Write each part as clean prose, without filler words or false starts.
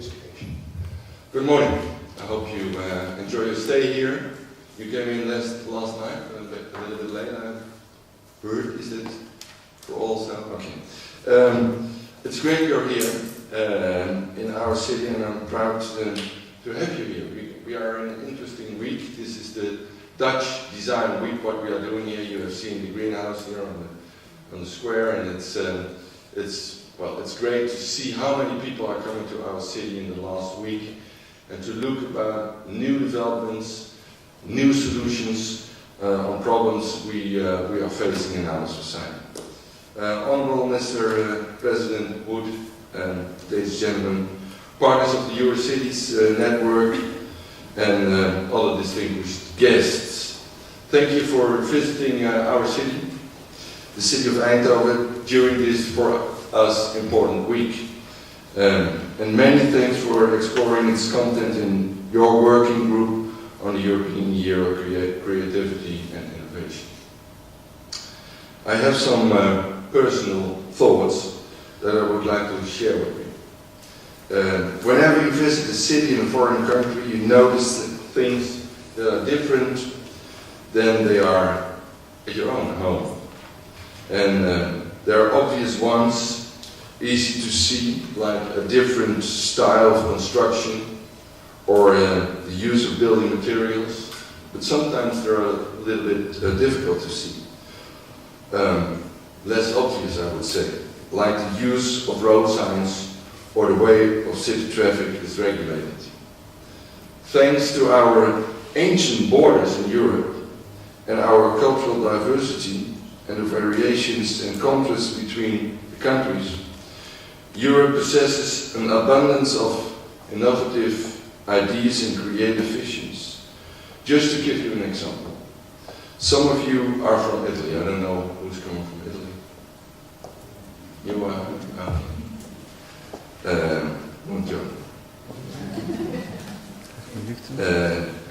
this occasion. Good morning. I hope you enjoy your stay here. You came in last night, a little bit late. I've heard. Is it for all stuff? Okay. It's great you're here in our city, and I'm proud to have you here. We are in an interesting week. This is the Dutch Design Week. What we are doing here, you have seen the greenhouse here on the square, and it's great to see how many people are coming to our city in the last week, and to look about new developments, new solutions on problems we are facing in our society. Honourable Mr. President Wood, ladies and gentlemen, partners of the Eurocities network, and other distinguished guests, thank you for visiting our city, the city of Eindhoven, during this for us important week. And many thanks for exploring its content in your working group on the European Year of Creativity and Innovation. I have some personal thoughts that I would like to share with you. Whenever you visit a city in a foreign country, you notice that things that are different than they are at your own home. And there are obvious ones, easy to see, like a different style of construction or the use of building materials, but sometimes they're a little bit difficult to see. Less obvious, I would say, like the use of road signs or the way of city traffic is regulated. Thanks to our ancient borders in Europe and our cultural diversity and the variations and contrasts between the countries, Europe possesses an abundance of innovative ideas and creative visions. Just to give you an example, some of you are from Italy. I don't know who's coming from Italy. You are? Buongiorno.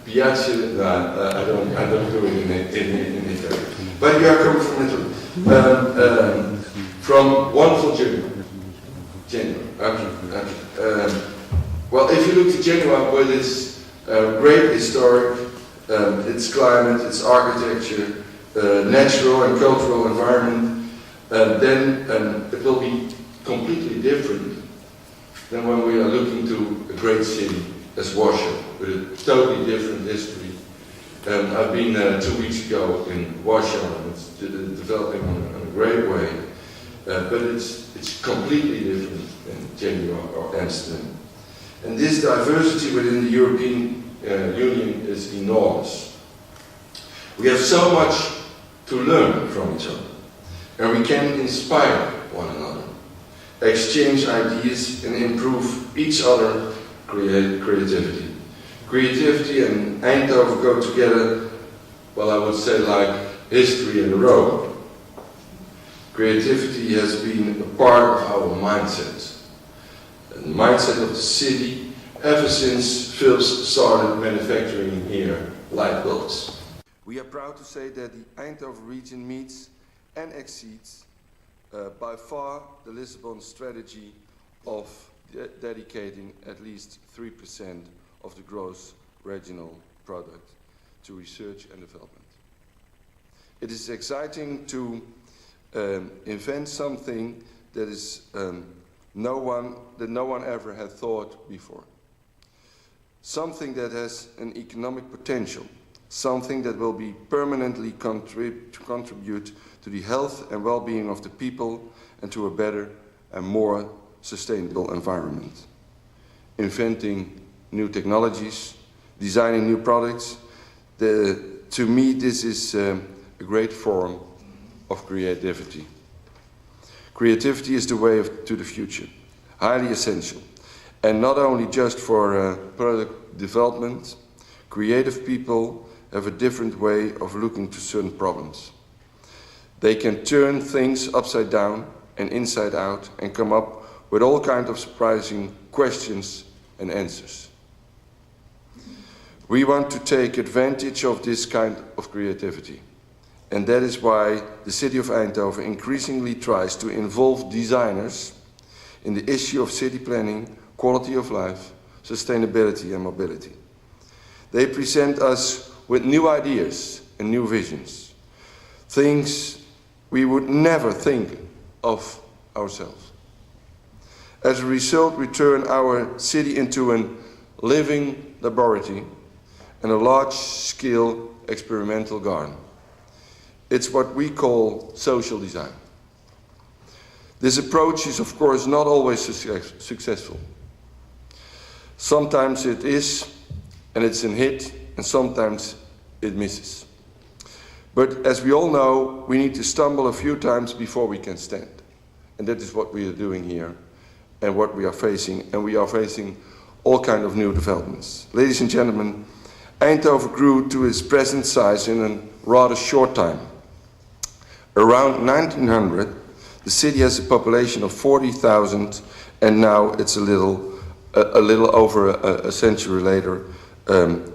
Piace, I don't do it in Italy. But you are coming from Italy. From wonderful Genoa. Okay. Well, if you look to Genoa with its great historic, its climate, its architecture, natural and cultural environment, then it will be completely different than when we are looking to a great city as Warsaw, with a totally different history. I've been 2 weeks ago in Warsaw, and it's developing in a great way, but it's completely different than Genoa or Amsterdam. And this diversity within the European Union is enormous. We have so much to learn from each other, and we can inspire one another, exchange ideas, and improve each other's creativity. Creativity and Eindhoven go together, well, I would say like history and Rome. Creativity has been a part of our mindset, the mindset of the city, ever since Philips started manufacturing here light bulbs. We are proud to say that the Eindhoven region meets and exceeds by far the Lisbon strategy of dedicating at least 3% of the gross regional product to research and development. It is exciting to invent something that is no one ever had thought before. Something that has an economic potential, something that will be permanently contribute to the health and well-being of the people and to a better and more sustainable environment. Inventing new technologies, designing new products, to me this is a great form of creativity. Creativity is the way to the future, highly essential. And not only just for product development, creative people have a different way of looking to certain problems. They can turn things upside down and inside out and come up with all kinds of surprising questions and answers. We want to take advantage of this kind of creativity. And that is why the city of Eindhoven increasingly tries to involve designers in the issue of city planning, quality of life, sustainability and mobility. They present us with new ideas and new visions, things we would never think of ourselves. As a result, we turn our city into a living laboratory and a large-scale experimental garden. It's what we call social design. This approach is, of course, not always successful. Sometimes it is, and it's a hit, and sometimes it misses. But as we all know, we need to stumble a few times before we can stand. And that is what we are doing here, and what we are facing. And we are facing all kinds of new developments. Ladies and gentlemen, Eindhoven grew to its present size in a rather short time. Around 1900, the city has a population of 40,000, and now it's a little over a century later.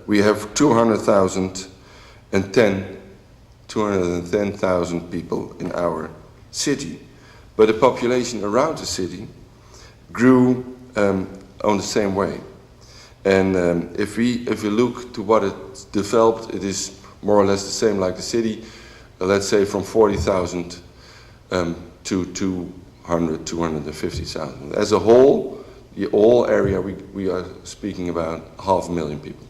We have 210,000 people in our city. But the population around the city grew on the same way. And if we look to what it developed, it is more or less the same like the city. Let's say from 40,000 to 250,000. As a whole, the whole area we are speaking about 500,000 people.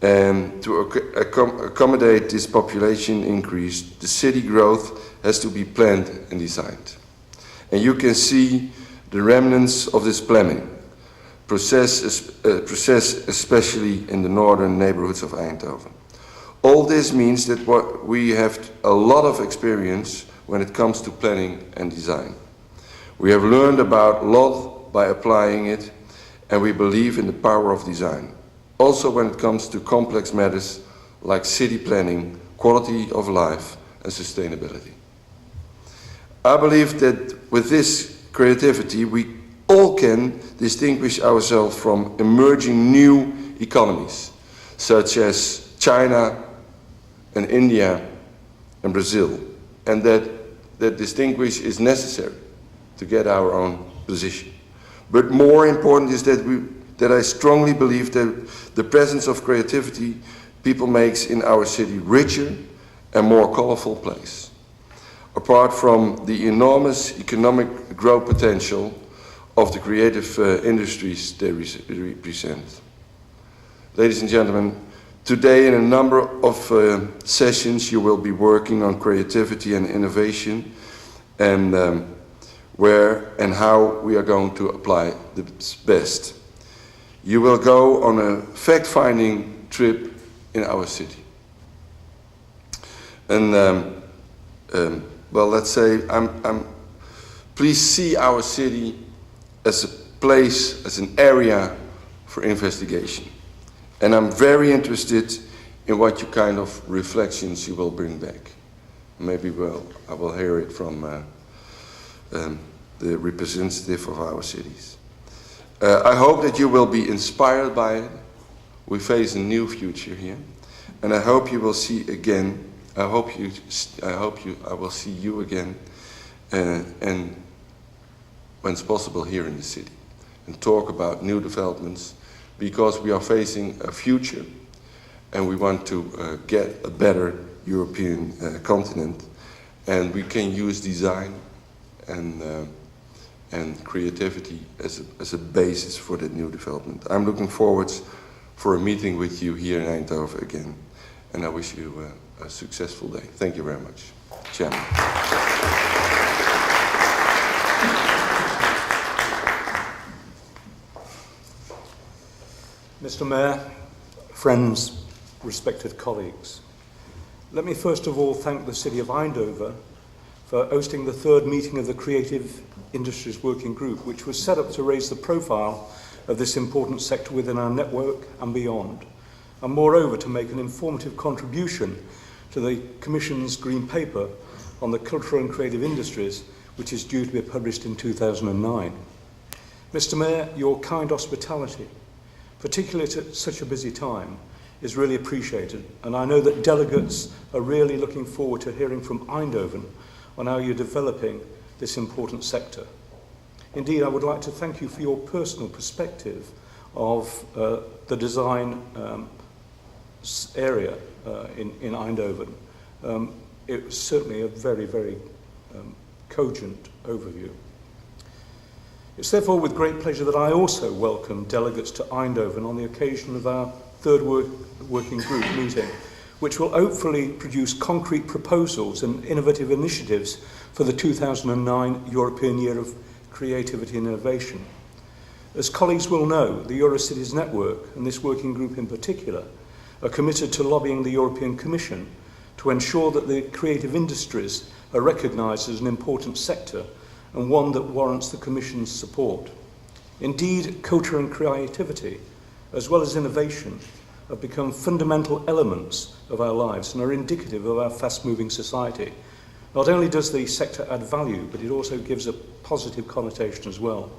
And to accommodate this population increase, the city growth has to be planned and designed. And you can see the remnants of this planning process, especially in the northern neighborhoods of Eindhoven. All this means that we have a lot of experience when it comes to planning and design. We have learned about a lot by applying it, and we believe in the power of design. Also when it comes to complex matters like city planning, quality of life, and sustainability. I believe that with this creativity, we all can distinguish ourselves from emerging new economies, such as China and India and Brazil, and that distinguish is necessary to get our own position. But more important is that I strongly believe that the presence of creativity people makes in our city richer and more colorful place. Apart from the enormous economic growth potential of the creative industries they represent. Ladies and gentlemen, today in a number of sessions you will be working on creativity and innovation, and where and how we are going to apply the best. You will go on a fact-finding trip in our city. And well, let's say, please see our city as a place, as an area for investigation. And I'm very interested in what you kind of reflections you will bring back. Maybe I will hear it from the representative of our cities. I hope that you will be inspired by it. We face a new future here, and I hope you will see again. I will see you again, and when it's possible here in the city, and talk about new developments, because we are facing a future, and we want to get a better European continent, and we can use design and creativity as a basis for that new development. I'm looking forward for a meeting with you here in Eindhoven again, and I wish you a successful day. Thank you very much, Chairman. Mr. Mayor, friends, respected colleagues, let me first of all thank the City of Eindhoven for hosting the third meeting of the Creative Industries Working Group, which was set up to raise the profile of this important sector within our network and beyond, and moreover to make an informative contribution to the Commission's Green Paper on the cultural and creative industries, which is due to be published in 2009. Mr. Mayor, your kind hospitality, particularly at such a busy time, is really appreciated, and I know that delegates are really looking forward to hearing from Eindhoven on how you're developing this important sector. Indeed, I would like to thank you for your personal perspective of the design area in Eindhoven. It was certainly a very, very cogent overview. It's therefore with great pleasure that I also welcome delegates to Eindhoven on the occasion of our third working group meeting, which will hopefully produce concrete proposals and innovative initiatives for the 2009 European Year of Creativity and Innovation. As colleagues will know, the Eurocities network, and this working group in particular, are committed to lobbying the European Commission to ensure that the creative industries are recognised as an important sector and one that warrants the Commission's support. Indeed, culture and creativity, as well as innovation, have become fundamental elements of our lives and are indicative of our fast-moving society. Not only does the sector add value, but it also gives a positive connotation as well.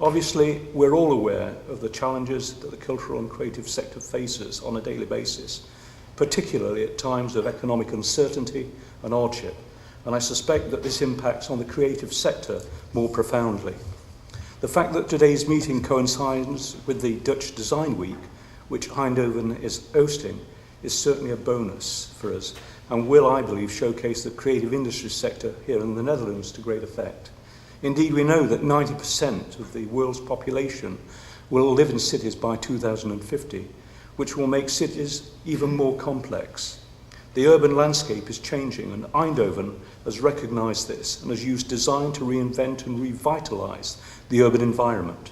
Obviously, we're all aware of the challenges that the cultural and creative sector faces on a daily basis, particularly at times of economic uncertainty and hardship, and I suspect that this impacts on the creative sector more profoundly. The fact that today's meeting coincides with the Dutch Design Week, which Eindhoven is hosting, is certainly a bonus for us and will, I believe, showcase the creative industry sector here in the Netherlands to great effect. Indeed, we know that 90% of the world's population will live in cities by 2050, which will make cities even more complex. The urban landscape is changing, and Eindhoven has recognised this and has used design to reinvent and revitalise the urban environment.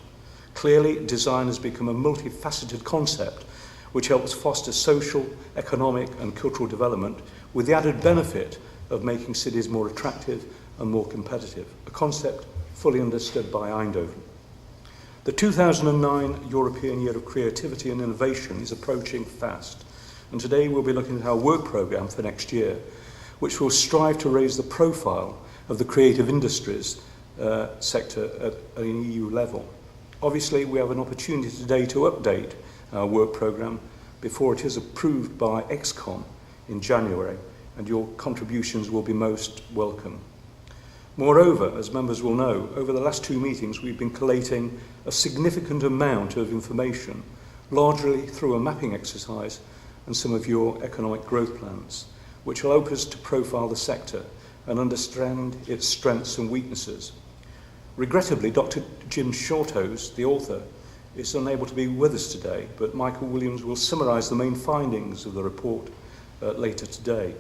Clearly, design has become a multifaceted concept which helps foster social, economic and cultural development with the added benefit of making cities more attractive and more competitive, a concept fully understood by Eindhoven. The 2009 European Year of Creativity and Innovation is approaching fast, and today we'll be looking at our work programme for next year, which will strive to raise the profile of the creative industries sector at an EU level. Obviously, we have an opportunity today to update our work programme before it is approved by ExCom in January, and your contributions will be most welcome. Moreover, as members will know, over the last two meetings we've been collating a significant amount of information, largely through a mapping exercise and some of your economic growth plans, which will help us to profile the sector and understand its strengths and weaknesses. Regrettably, Dr. Jim Shorthose, the author, is unable to be with us today, but Michael Williams will summarise the main findings of the report later today.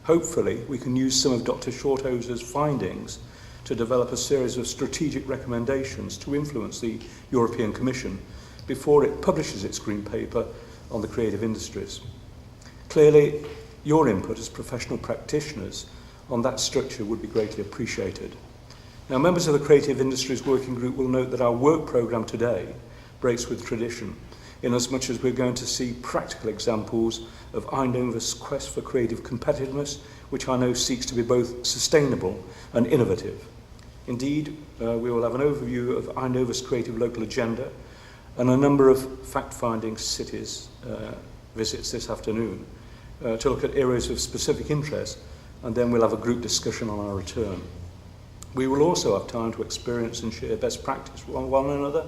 Hopefully, we can use some of Dr. Shorthose's findings to develop a series of strategic recommendations to influence the European Commission before it publishes its green paper on the creative industries. Clearly, your input as professional practitioners on that structure would be greatly appreciated. Now, members of the Creative Industries Working Group will note that our work programme today breaks with tradition, in as much as we're going to see practical examples of Eindhoven's quest for creative competitiveness, which I know seeks to be both sustainable and innovative. Indeed, we will have an overview of Eindhoven's creative local agenda and a number of fact-finding cities visits this afternoon to look at areas of specific interest, and then we'll have a group discussion on our return. We will also have time to experience and share best practice with one another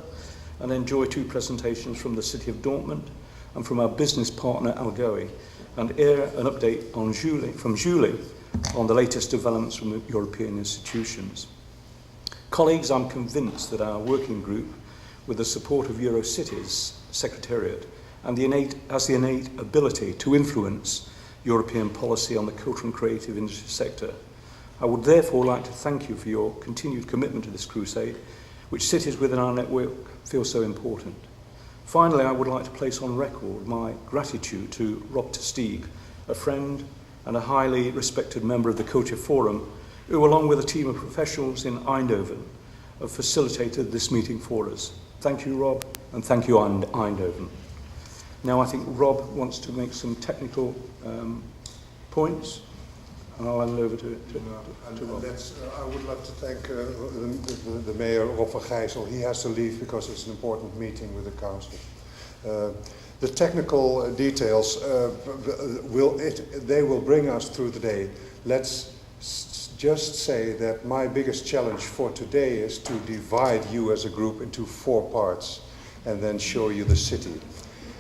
and enjoy two presentations from the City of Dortmund and from our business partner Algoe, and hear an update from Julie on the latest developments from the European institutions. Colleagues, I'm convinced that our working group, with the support of Eurocities Secretariat, and has the innate ability to influence European policy on the cultural and creative industry sector. I would therefore like to thank you for your continued commitment to this crusade, which cities within our network feel so important. Finally, I would like to place on record my gratitude to Rob Steege, a friend and a highly respected member of the Culture Forum, who, along with a team of professionals in Eindhoven, have facilitated this meeting for us. Thank you, Rob, and thank you, Eindhoven. Now, I think Rob wants to make some technical points, and I'll hand over to Rob. I would like to thank the Mayor, Rob van Gijzel. He has to leave because it's an important meeting with the Council. The technical details, they will bring us through the day. Let's just say that my biggest challenge for today is to divide you as a group into 4 parts and then show you the city.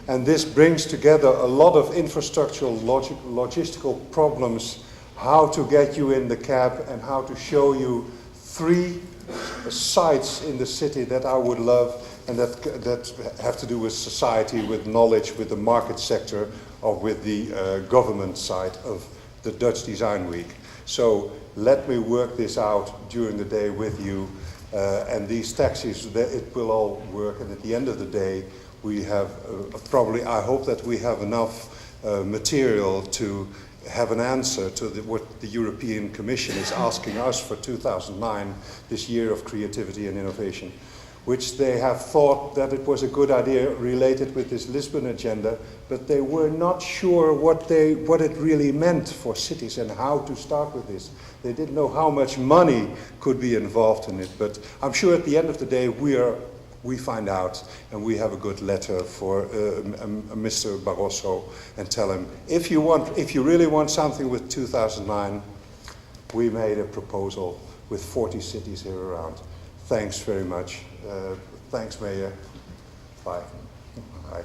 And this brings together a lot of infrastructural, logistical problems, how to get you in the cab and how to show you 3 sites in the city that I would love and that have to do with society, with knowledge, with the market sector, or with the government side of the Dutch Design Week. So let me work this out during the day with you, and these taxis, it will all work, and at the end of the day we have probably, I hope that we have enough material to have an answer to what the European Commission is asking us for 2009, this year of creativity and innovation, which they have thought that it was a good idea related with this Lisbon agenda, but they were not sure what it really meant for cities and how to start with this. They didn't know how much money could be involved in it, but I'm sure at the end of the day we find out, and we have a good letter for Mr. Barroso and tell him, if you really want something with 2009, we made a proposal with 40 cities here around. Thanks very much. Thanks, Mayor. Bye. Bye.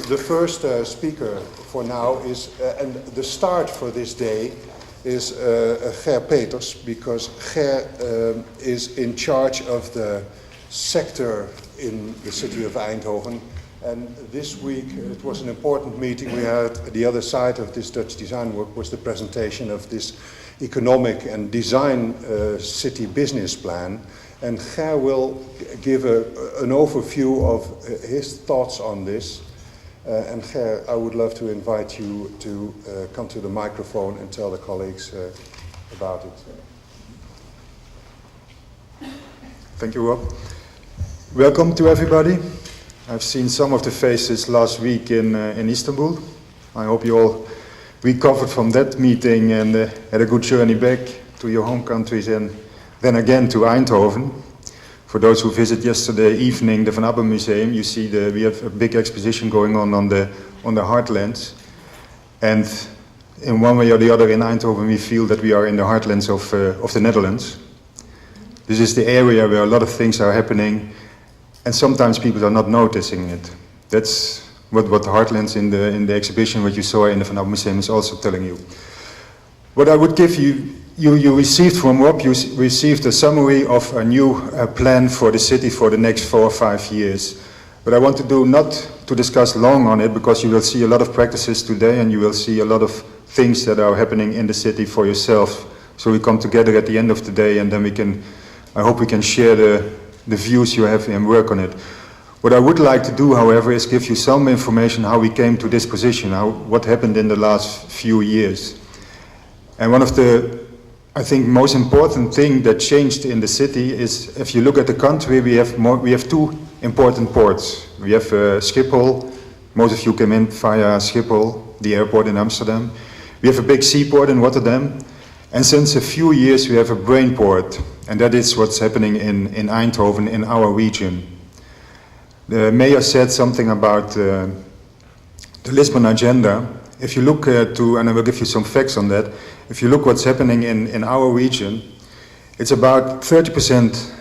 The first speaker for now is, and the start for this day is Peeters, because Ger is in charge of the sector in the city of Eindhoven. And this week it was an important meeting we had. The other side of this Dutch design work was the presentation of this economic and design city business plan. And Ger will give an overview of his thoughts on this. And Ger, I would love to invite you to come to the microphone and tell the colleagues about it. Thank you, Rob. Welcome to everybody. I've seen some of the faces last week in Istanbul. I hope you all recovered from that meeting and had a good journey back to your home countries and then again to Eindhoven. For those who visited yesterday evening the Van Abbe Museum, you see we have a big exposition going on the heartlands. And in one way or the other in Eindhoven we feel that we are in the heartlands of the Netherlands. This is the area where a lot of things are happening, and sometimes people are not noticing it. That's what the heartlands in the exhibition, what you saw in the Van Abbe Museum, is also telling you. What I would give you received from Rob, you received a summary of a new plan for the city for the next 4 or 5 years. But I want to do not to discuss long on it, because you will see a lot of practices today and you will see a lot of things that are happening in the city for yourself. So we come together at the end of the day and then I hope we can share the views you have and work on it. What I would like to do, however, is give you some information how we came to this position, what happened in the last few years. And one of the, I think, most important thing that changed in the city is, if you look at the country, we have 2 important ports. We have Schiphol. Most of you came in via Schiphol, the airport in Amsterdam. We have a big seaport in Rotterdam. And since a few years we have a brain port, and that is what's happening in Eindhoven, in our region. The mayor said something about the Lisbon agenda. If you look and I will give you some facts on that, if you look what's happening in our region, it's about 30%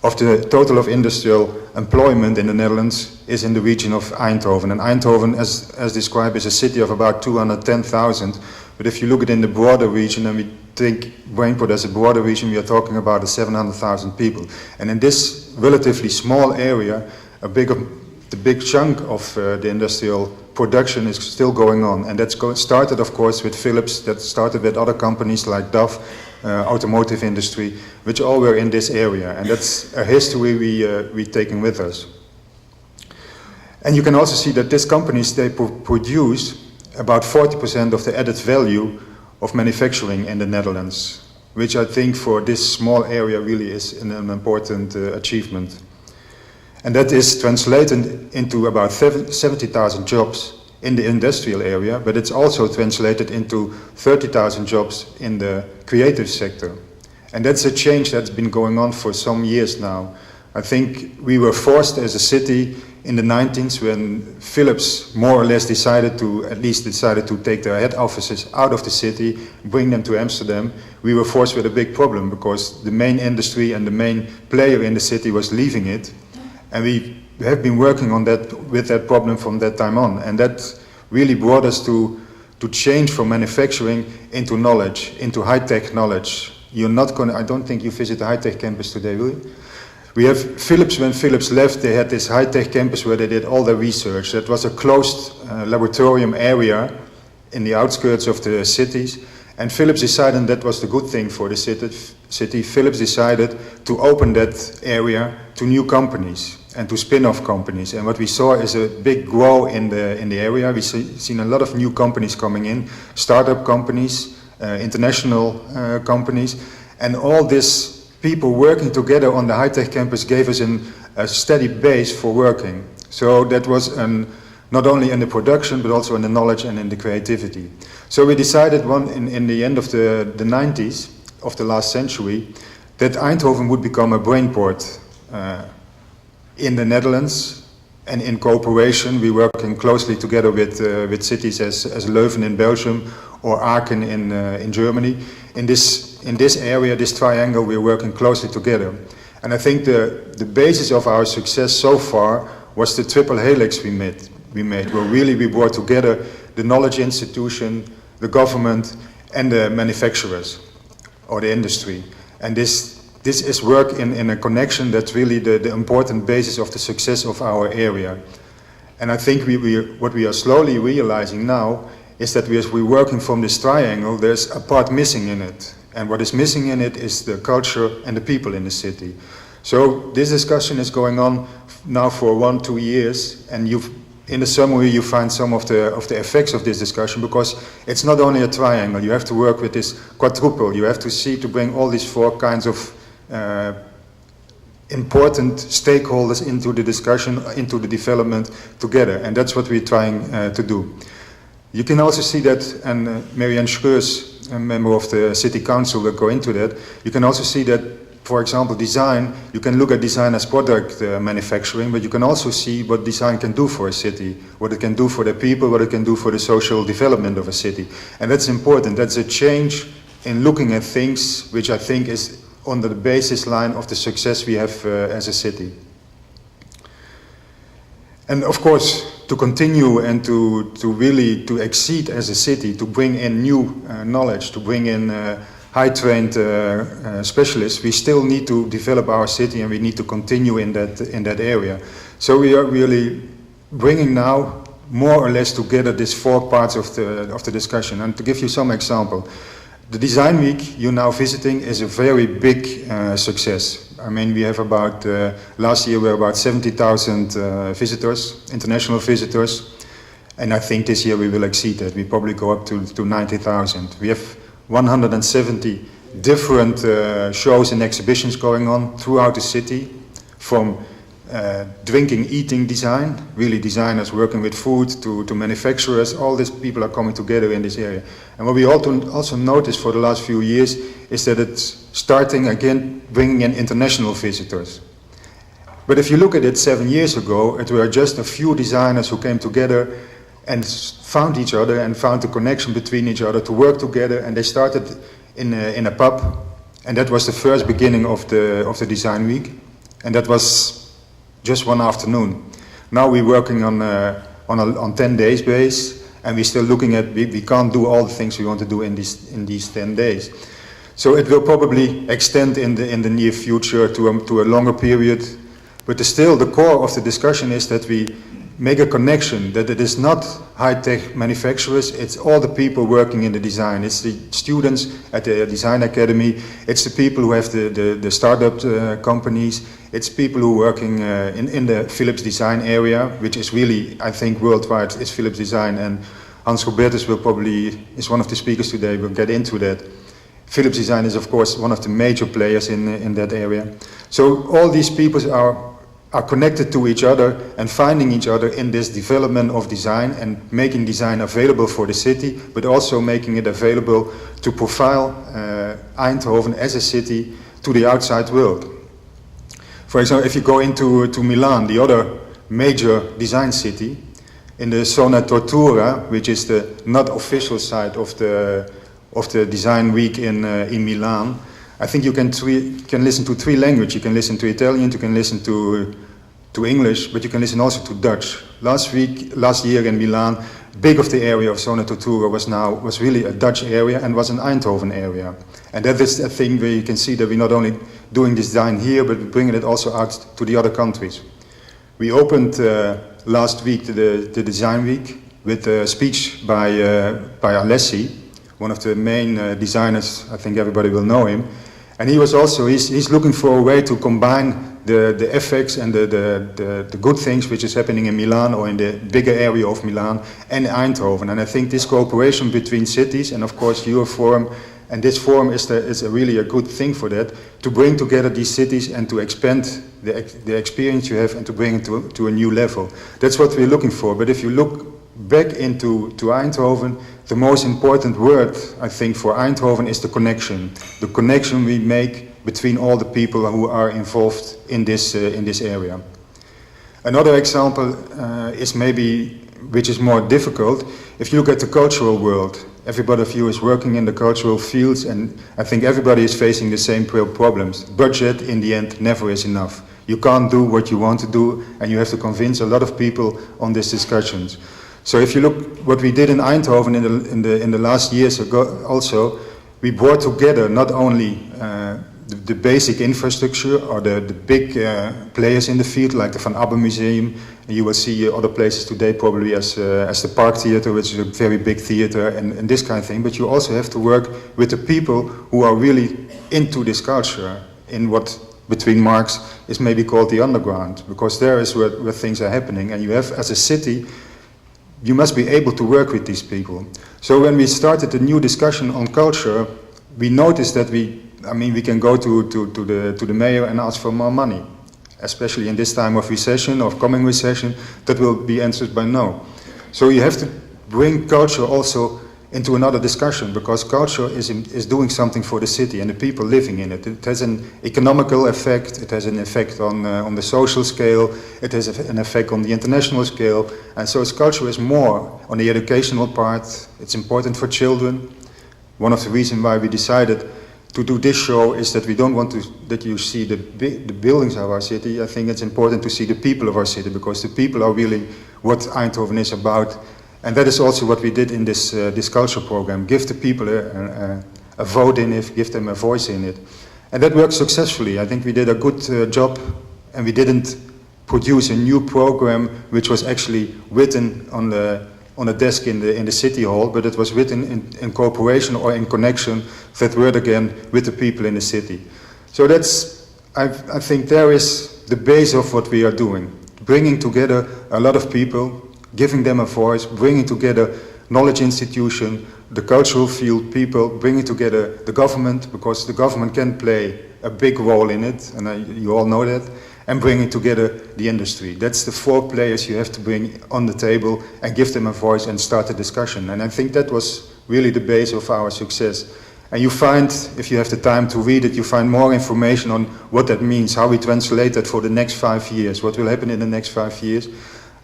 of the total of industrial employment in the Netherlands is in the region of Eindhoven. And Eindhoven, as described, is a city of about 210,000. But if you look at it in the broader region, and we think Brainport as a broader region, we are talking about 700,000 people. And in this relatively small area, the big chunk of the industrial production is still going on. And that's started, of course, with Philips, that started with other companies like DAF, automotive industry, which all were in this area. And that's a history we taken with us. And you can also see that these companies, they produce about 40% of the added value of manufacturing in the Netherlands, which I think for this small area really is an important achievement. And that is translated into about 70,000 jobs in the industrial area, but it's also translated into 30,000 jobs in the creative sector. And that's a change that's been going on for some years now. I think we were forced as a city in the 90s when Philips more or less decided to take their head offices out of the city, bring them to Amsterdam. We were forced with a big problem because the main industry and the main player in the city was leaving it. And we have been working on that with that problem from that time on. And that really brought us to change from manufacturing into knowledge, into high-tech knowledge. I don't think you visit the high-tech campus today, will you? We have Philips. When Philips left, they had this high-tech campus where they did all their research. That was a closed laboratorium area in the outskirts of the cities. And Philips decided that was the good thing for the city. Philips decided to open that area to new companies and to spin-off companies. And what we saw is a big growth in the area. We've seen a lot of new companies coming in, startup companies, international companies, and all this people working together on the high-tech campus gave us a steady base for working. So that was not only in the production, but also in the knowledge and in the creativity. So we decided in the end of the 90s of the last century that Eindhoven would become a brainport in the Netherlands, and in cooperation we're working closely together with cities as Leuven in Belgium or Aachen in Germany. In this area, this triangle, we're working closely together. And I think the basis of our success so far was the triple helix we made, where really we brought together the knowledge institution, the government, and the manufacturers or the industry. And this is work in a connection that's really the important basis of the success of our area. And I think what we are slowly realizing now is that as we're working from this triangle, there's a part missing in it. And what is missing in it is the culture and the people in the city. So this discussion is going on now for 1-2 years, and in the summary you find some of the effects of this discussion, because it's not only a triangle. You have to work with this quadruple. You have to bring all these 4 kinds of important stakeholders into the discussion, into the development together, and that's what we're trying to do. You can also see that, and Marianne Schreurs, a member of the City Council, will go into that. You can also see that, for example, design, you can look at design as product manufacturing, but you can also see what design can do for a city, what it can do for the people, what it can do for the social development of a city. And that's important. That's a change in looking at things, which I think is under the basis line of the success we have as a city. And of course, to continue and to really exceed as a city, to bring in new knowledge, to bring in high-trained specialists, we still need to develop our city, and we need to continue in that area. So we are really bringing now more or less together these 4 parts of the discussion. And to give you some example, the Design Week you're now visiting is a very big success. I mean, we have last year we were about 70,000 visitors, international visitors, and I think this year we will exceed that. We probably go up to 90,000. We have 170 different shows and exhibitions going on throughout the city, from drinking, eating design, really designers working with food, to manufacturers. All these people are coming together in this area. And what we also noticed for the last few years is that it's starting again bringing in international visitors. But if you look at it 7 years ago, it were just a few designers who came together and found each other and found the connection between each other to work together, and they started in a pub, and that was the first beginning of the Design Week, and that was just one afternoon. Now we're working on 10 days base, and we're still looking at we can't do all the things we want to do in these 10 days. So it will probably extend in the near future to a longer period. But still, the core of the discussion is that we make a connection, that it is not high-tech manufacturers, it's all the people working in the design. It's the students at the design academy, it's the people who have the startup companies, it's people who are working in the Philips design area, which is really, I think, worldwide, is Philips design, and Hans Robertus is one of the speakers today, will get into that. Philips design is, of course, one of the major players in that area. So all these people are connected to each other and finding each other in this development of design and making design available for the city, but also making it available to profile Eindhoven as a city to the outside world. For example, if you go to Milan, the other major design city, in the Zona Tortura, which is the not official side of the design week in Milan, I think you can listen to 3 languages. You can listen to Italian, you can listen to English, but you can listen also to Dutch. Last year in Milan, big of the area of Zona Tortura was really a Dutch area and was an Eindhoven area. And that is a thing where you can see that we're not only doing design here, but bringing it also out to the other countries. We opened last week the Design Week with a speech by Alessi, one of the main designers. I think everybody will know him. And he was also, he's looking for a way to combine the effects and the good things which is happening in Milan or in the bigger area of Milan and Eindhoven. And I think this cooperation between cities and of course Euroforum and this forum is really a good thing for that, to bring together these cities and to expand the experience you have and to bring it to a new level. That's what we're looking for. But if you look back into Eindhoven, the most important word, I think, for Eindhoven is the connection we make between all the people who are involved in this area. Another example is maybe, which is more difficult, if you look at the cultural world. Everybody of you is working in the cultural fields, and I think everybody is facing the same problems. Budget, in the end, never is enough. You can't do what you want to do, and you have to convince a lot of people on these discussions. So if you look what we did in Eindhoven in the last years ago, also, we brought together not only the basic infrastructure or the big players in the field, like the Van Abbe Museum. And you will see other places today probably as the Park Theatre, which is a very big theatre, and this kind of thing. But you also have to work with the people who are really into this culture, in what between marks is maybe called the underground, because there is where things are happening. And you have, as a city, you must be able to work with these people. So when we started a new discussion on culture, we noticed that we can go to the mayor and ask for more money, especially in this time of recession or coming recession. That will be answered by no. So you have to bring culture also into another discussion, because culture is doing something for the city and the people living in it. It has an economical effect, it has an effect on the social scale, it has an effect on the international scale, and so culture is more on the educational part. It's important for children. One of the reasons why we decided to do this show is that we don't want that you see the buildings of our city. I think it's important to see the people of our city, because the people are really what Eindhoven is about. And that is also what we did in this culture program. Give the people a vote in it, give them a voice in it. And that worked successfully. I think we did a good job, and we didn't produce a new program which was actually written on a desk in the City Hall, but it was written in cooperation or in connection, that word again, with the people in the city. So I think there is the base of what we are doing. Bringing together a lot of people, giving them a voice, bringing together knowledge institution, the cultural field people, bringing together the government, because the government can play a big role in it, and you all know that, and bringing together the industry. That's the 4 players you have to bring on the table and give them a voice and start a discussion. And I think that was really the base of our success. And you find, if you have the time to read it, you find more information on what that means, how we translate that for the next 5 years, what will happen in the next 5 years.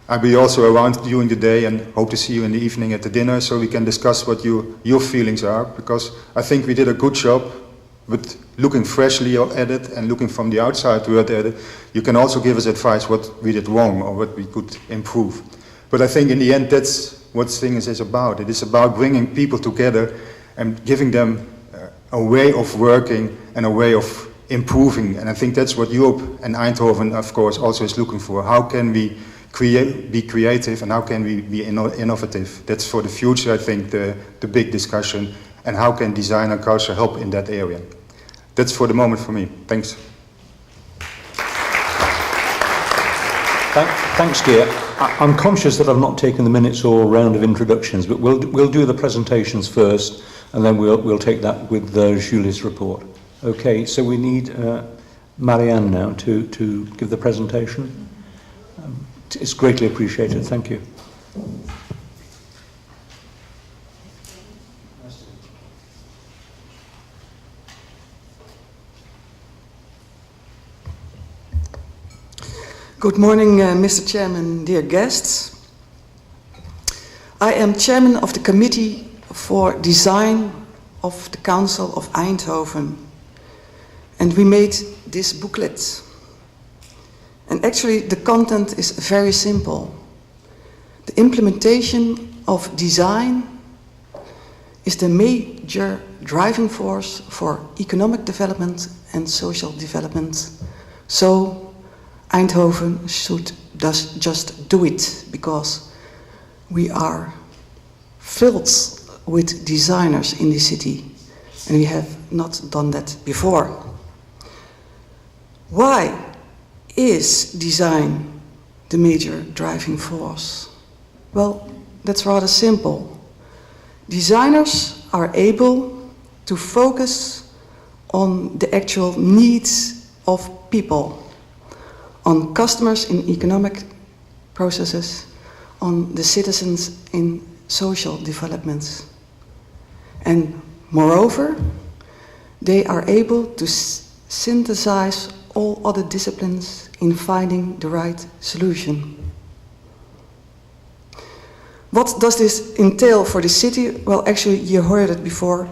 I'll be also around during the day and hope to see you in the evening at the dinner, so we can discuss what your feelings are, because I think we did a good job. But looking freshly at it and looking from the outside world at it, you can also give us advice what we did wrong or what we could improve. But I think in the end, that's what Stadhuis is about. It is about bringing people together and giving them a way of working and a way of improving. And I think that's what Europe and Eindhoven, of course, also is looking for. How can we be creative, and how can we be innovative? That's for the future, I think, the big discussion. And how can design and culture help in that area? That's for the moment for me. Thanks. Thanks, dear. I'm conscious that I've not taken the minutes or round of introductions, but we'll do the presentations first, and then we'll take that with Julie's report. Okay, so we need Marianne now to give the presentation. It's greatly appreciated. Thank you. Good morning, Mr. Chairman, dear guests. I am chairman of the Committee for Design of the Council of Eindhoven. And we made this booklet. And actually the content is very simple. The implementation of design is the major driving force for economic development and social development. So Eindhoven should just do it, because we are filled with designers in the city, and we have not done that before. Why is design the major driving force? Well, that's rather simple. Designers are able to focus on the actual needs of people, on customers in economic processes, on the citizens in social developments. And moreover, they are able to synthesize all other disciplines in finding the right solution. What does this entail for the city? Well, actually, you heard it before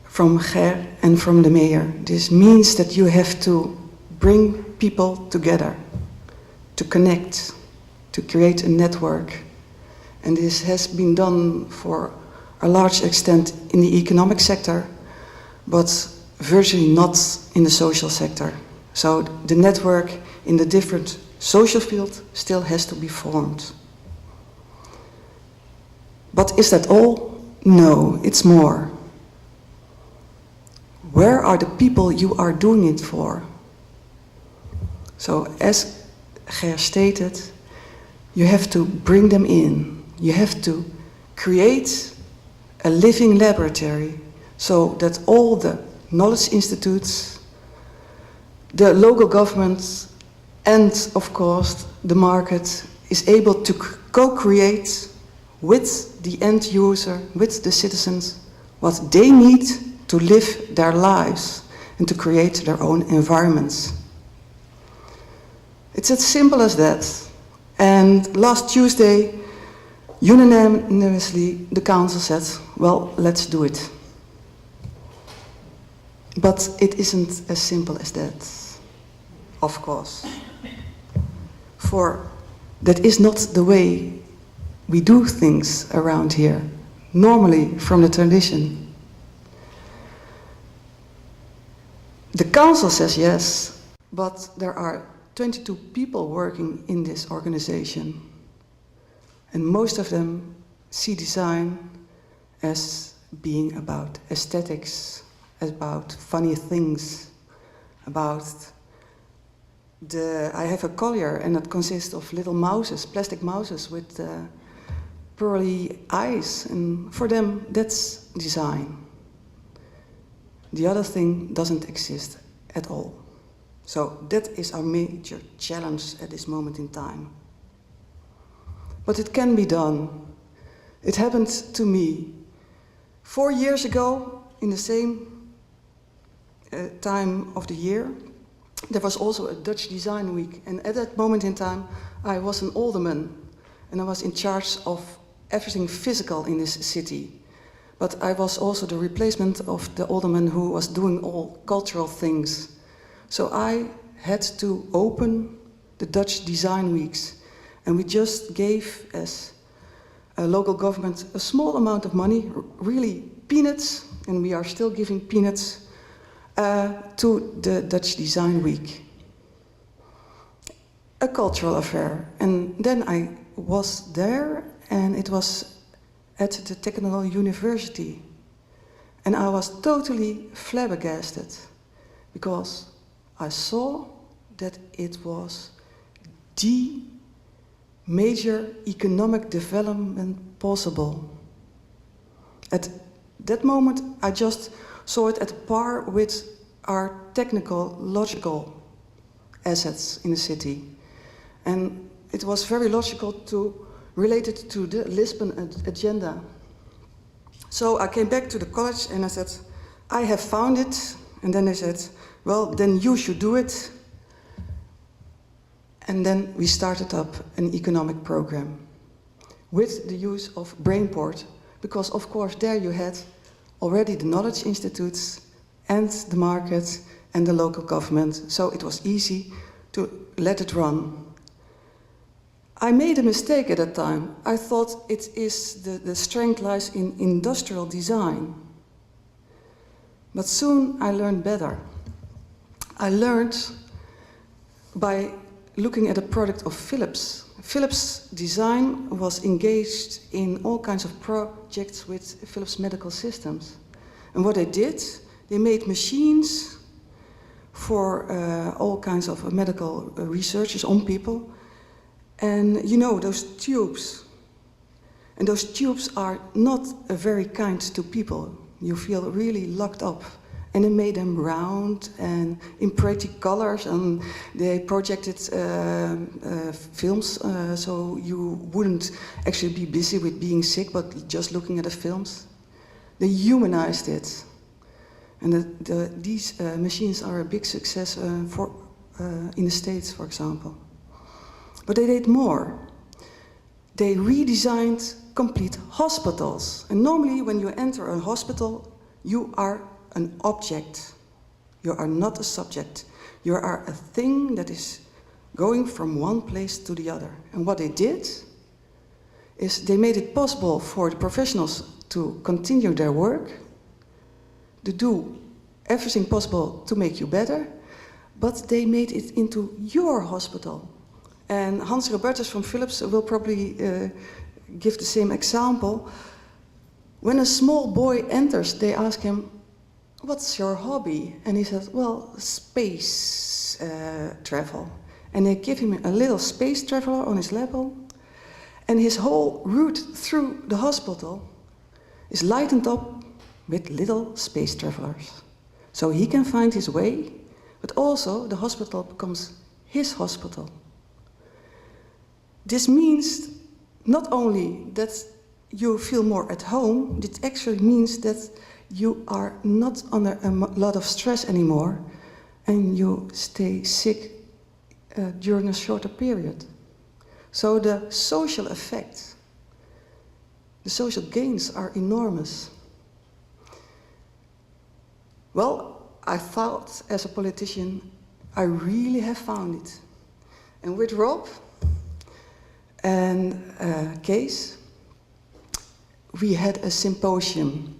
from Ger and from the mayor. This means that you have to bring people together, to connect, to create a network. And this has been done for a large extent in the economic sector, but virtually not in the social sector. So the network in the different social field still has to be formed. But is that all? No, it's more. Where are the people you are doing it for? So as Ger stated, you have to bring them in. You have to create a living laboratory so that all the knowledge institutes, the local governments, and of course the market is able to co-create with the end user, with the citizens, what they need to live their lives and to create their own environments. It's as simple as that. And last Tuesday, unanimously, the council said, well, let's do it. But it isn't as simple as that, of course. For that is not the way we do things around here, normally from the tradition. The council says yes, but there are 22 people working in this organization, and most of them see design as being about aesthetics, about funny things, about I have a collier and it consists of little mouses, plastic mouses with pearly eyes, and for them that's design. The other thing doesn't exist at all. So that is our major challenge at this moment in time. But it can be done. It happened to me 4 years ago in the same time of the year. There was also a Dutch Design Week, and at that moment in time I was an alderman and I was in charge of everything physical in this city. But I was also the replacement of the alderman who was doing all cultural things. So I had to open the Dutch Design Weeks, and we just gave, as a local government, a small amount of money, really peanuts, and we are still giving peanuts, to the Dutch Design Week. A cultural affair. And then I was there, and it was at the Technical University. And I was totally flabbergasted, because I saw that it was the major economic development possible. At that moment, I just saw it at par with our technical, logical assets in the city. And it was very logical to relate it to the Lisbon agenda. So I came back to the college and I said, I have found it. And then they said, well, then you should do it. And then we started up an economic program with the use of Brainport, because of course there you had already the knowledge institutes and the market and the local government, so it was easy to let it run. I made a mistake at that time. I thought the strength lies in industrial design. But soon I learned better. I learned by looking at a product of Philips. Philips Design was engaged in all kinds of projects with Philips Medical Systems. And what they did, they made machines for all kinds of medical researches on people. And you know, those tubes. And those tubes are not very kind to people. You feel really locked up. And they made them round and in pretty colors, and they projected films, so you wouldn't actually be busy with being sick, but just looking at the films. They humanized it. And these machines are a big success in the States, for example. But they did more. They redesigned complete hospitals. And normally when you enter a hospital, you are an object. You are not a subject. You are a thing that is going from one place to the other. And what they did is they made it possible for the professionals to continue their work, to do everything possible to make you better, but they made it into your hospital. And Hans Robertus from Philips will probably give the same example. When a small boy enters, they ask him, "What's your hobby?" And he says, "Well, space travel." And they give him a little space traveler on his level, and his whole route through the hospital is lightened up with little space travelers. So he can find his way, but also the hospital becomes his hospital. This means not only that you feel more at home, it actually means that you are not under a lot of stress anymore, and you stay sick during a shorter period. So the social effect, the social gains are enormous. Well, I thought as a politician, I really have found it. And with Rob and Kees, we had a symposium.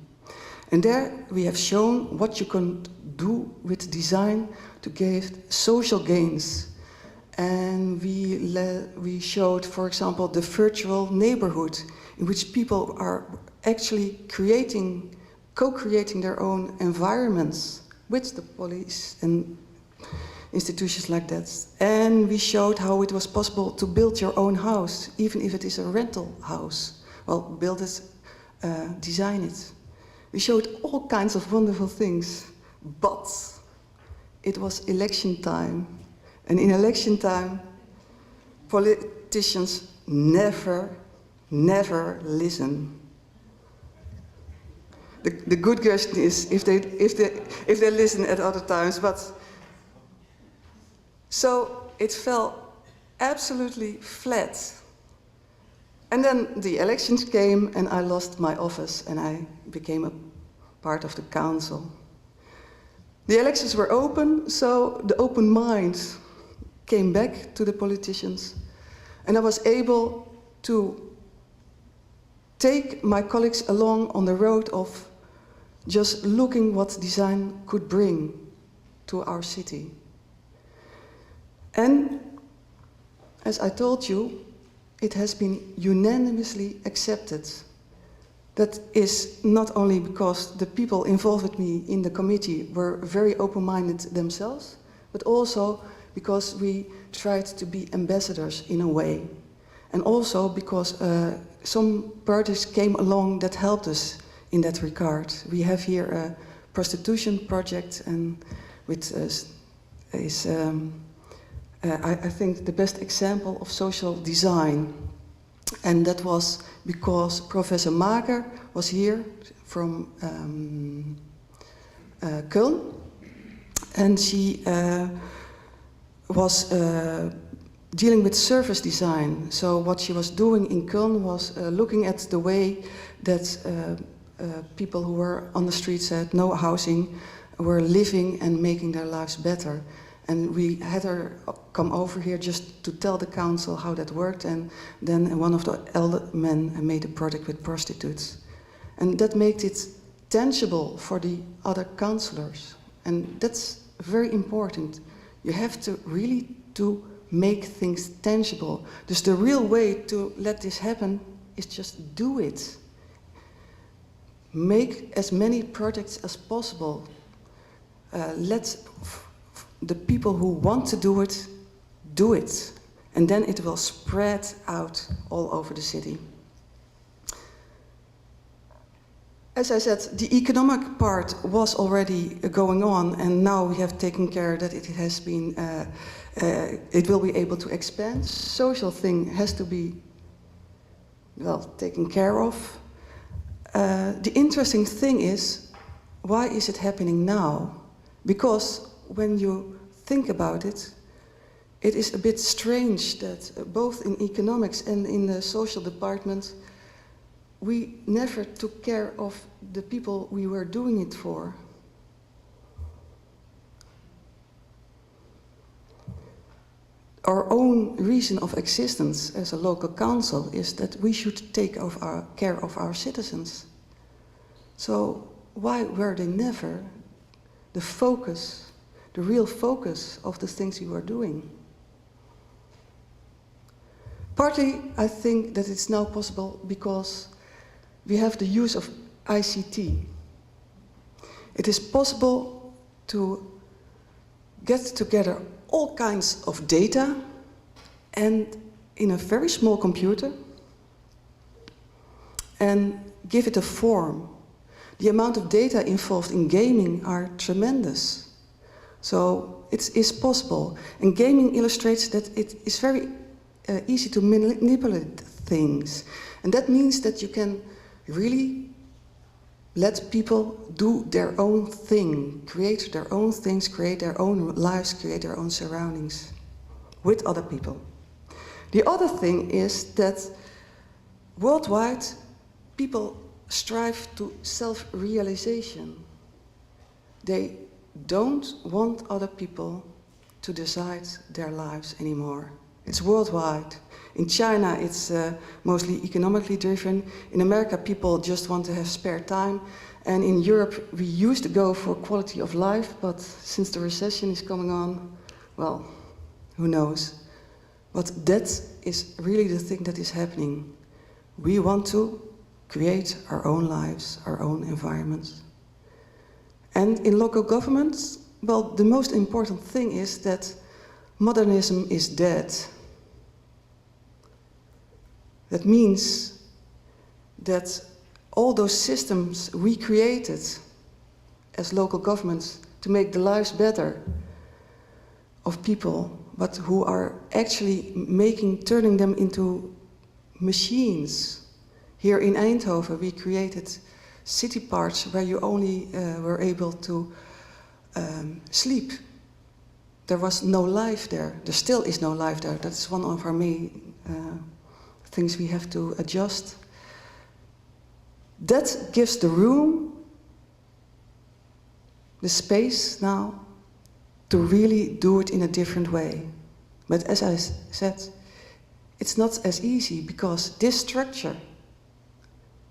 And there we have shown what you can do with design to give social gains. And we showed, for example, the virtual neighborhood in which people are actually co-creating their own environments with the police and institutions like that. And we showed how it was possible to build your own house, even if it is a rental house. Well, build it, design it. We showed all kinds of wonderful things, but it was election time. And in election time, politicians never listen. The good question is if they listen at other times, but so it fell absolutely flat. And then the elections came and I lost my office and I became a part of the council. The elections were open, so the open mind came back to the politicians, and I was able to take my colleagues along on the road of just looking what design could bring to our city. And as I told you, it has been unanimously accepted. That is not only because the people involved with me in the committee were very open-minded themselves, but also because we tried to be ambassadors in a way. And also because some parties came along that helped us in that regard. We have here a prostitution project, and which is I think the best example of social design. And that was because Professor Mager was here from Köln, and she was dealing with service design. So what she was doing in Köln was looking at the way that people who were on the streets had no housing were living and making their lives better. And we had her come over here just to tell the council how that worked, and then one of the elder men made a project with prostitutes. And that made it tangible for the other councillors. And that's very important. You have to really make things tangible. Dus the real way to let this happen is just do it. Make as many projects as possible. Let the people who want to do it. And then it will spread out all over the city. As I said, the economic part was already going on, and now we have taken care that it has been, it will be able to expand. Social thing has to be, well, taken care of. The interesting thing is, why is it happening now? Because when you think about it, it is a bit strange that both in economics and in the social department, we never took care of the people we were doing it for. Our own reason of existence as a local council is that we should take care of our citizens. So why were they never the focus, the real focus of the things we were doing? Partly, I think that it's now possible because we have the use of ICT. It is possible to get together all kinds of data and in a very small computer and give it a form. The amount of data involved in gaming are tremendous. So it is possible. And gaming illustrates that it is very easy to manipulate things. And that means that you can really let people do their own thing, create their own things, create their own lives, create their own surroundings with other people. The other thing is that worldwide people strive to self-realization. They don't want other people to decide their lives anymore. It's worldwide. In China, it's mostly economically driven. In America, people just want to have spare time. And in Europe, we used to go for quality of life, but since the recession is coming on, well, who knows? But that is really the thing that is happening. We want to create our own lives, our own environments. And in local governments, well, the most important thing is that modernism is dead. That means that all those systems we created as local governments to make the lives better of people, but who are actually turning them into machines. Here in Eindhoven, we created city parks where you only were able to sleep. There was no life there. There still is no life there. That's one of our main things we have to adjust. That gives the room, the space now, to really do it in a different way. But as I said, it's not as easy because this structure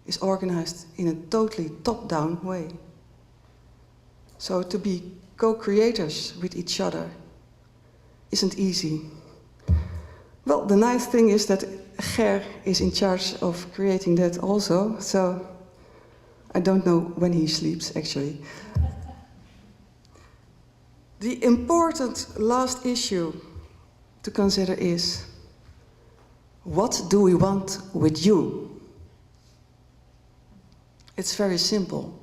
is organized in a totally top-down way. So to be co-creators with each other isn't easy. Well, the nice thing is that Ger is in charge of creating that also, so I don't know when he sleeps, actually. The important last issue to consider is, what do we want with you? It's very simple.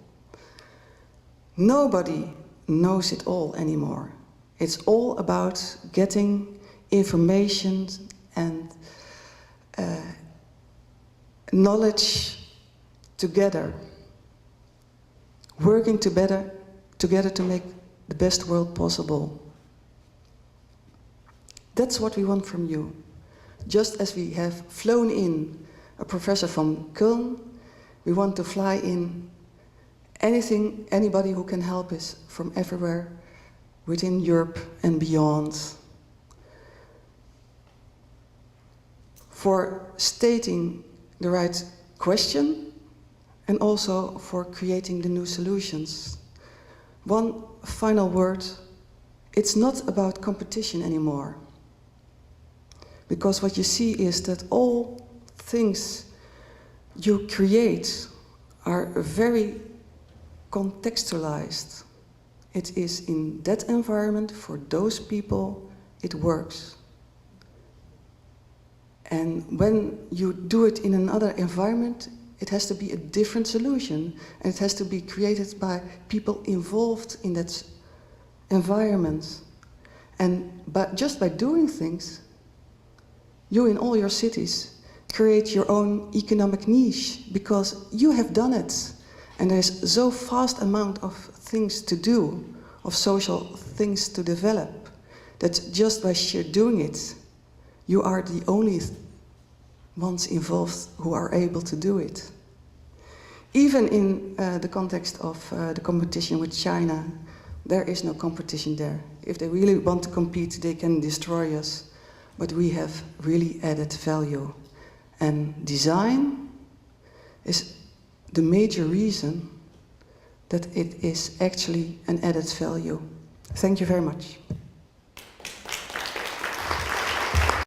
Nobody knows it all anymore. It's all about getting information and knowledge together, working together to make the best world possible. That's what we want from you. Just as we have flown in a professor from Köln, we want to fly in anybody who can help us from everywhere within Europe and beyond. For stating the right question and also for creating the new solutions. One final word, it's not about competition anymore. Because what you see is that all things you create are very contextualized. It is in that environment, for those people, it works. And when you do it in another environment, it has to be a different solution, and it has to be created by people involved in that environment. And just by doing things, you in all your cities create your own economic niche, because you have done it. And there's so vast amount of things to do, of social things to develop, that just by sheer doing it, you are the only ones involved who are able to do it. Even in the context of the competition with China, there is no competition there. If they really want to compete, they can destroy us. But we have really added value. And design is the major reason that it is actually an added value. Thank you very much.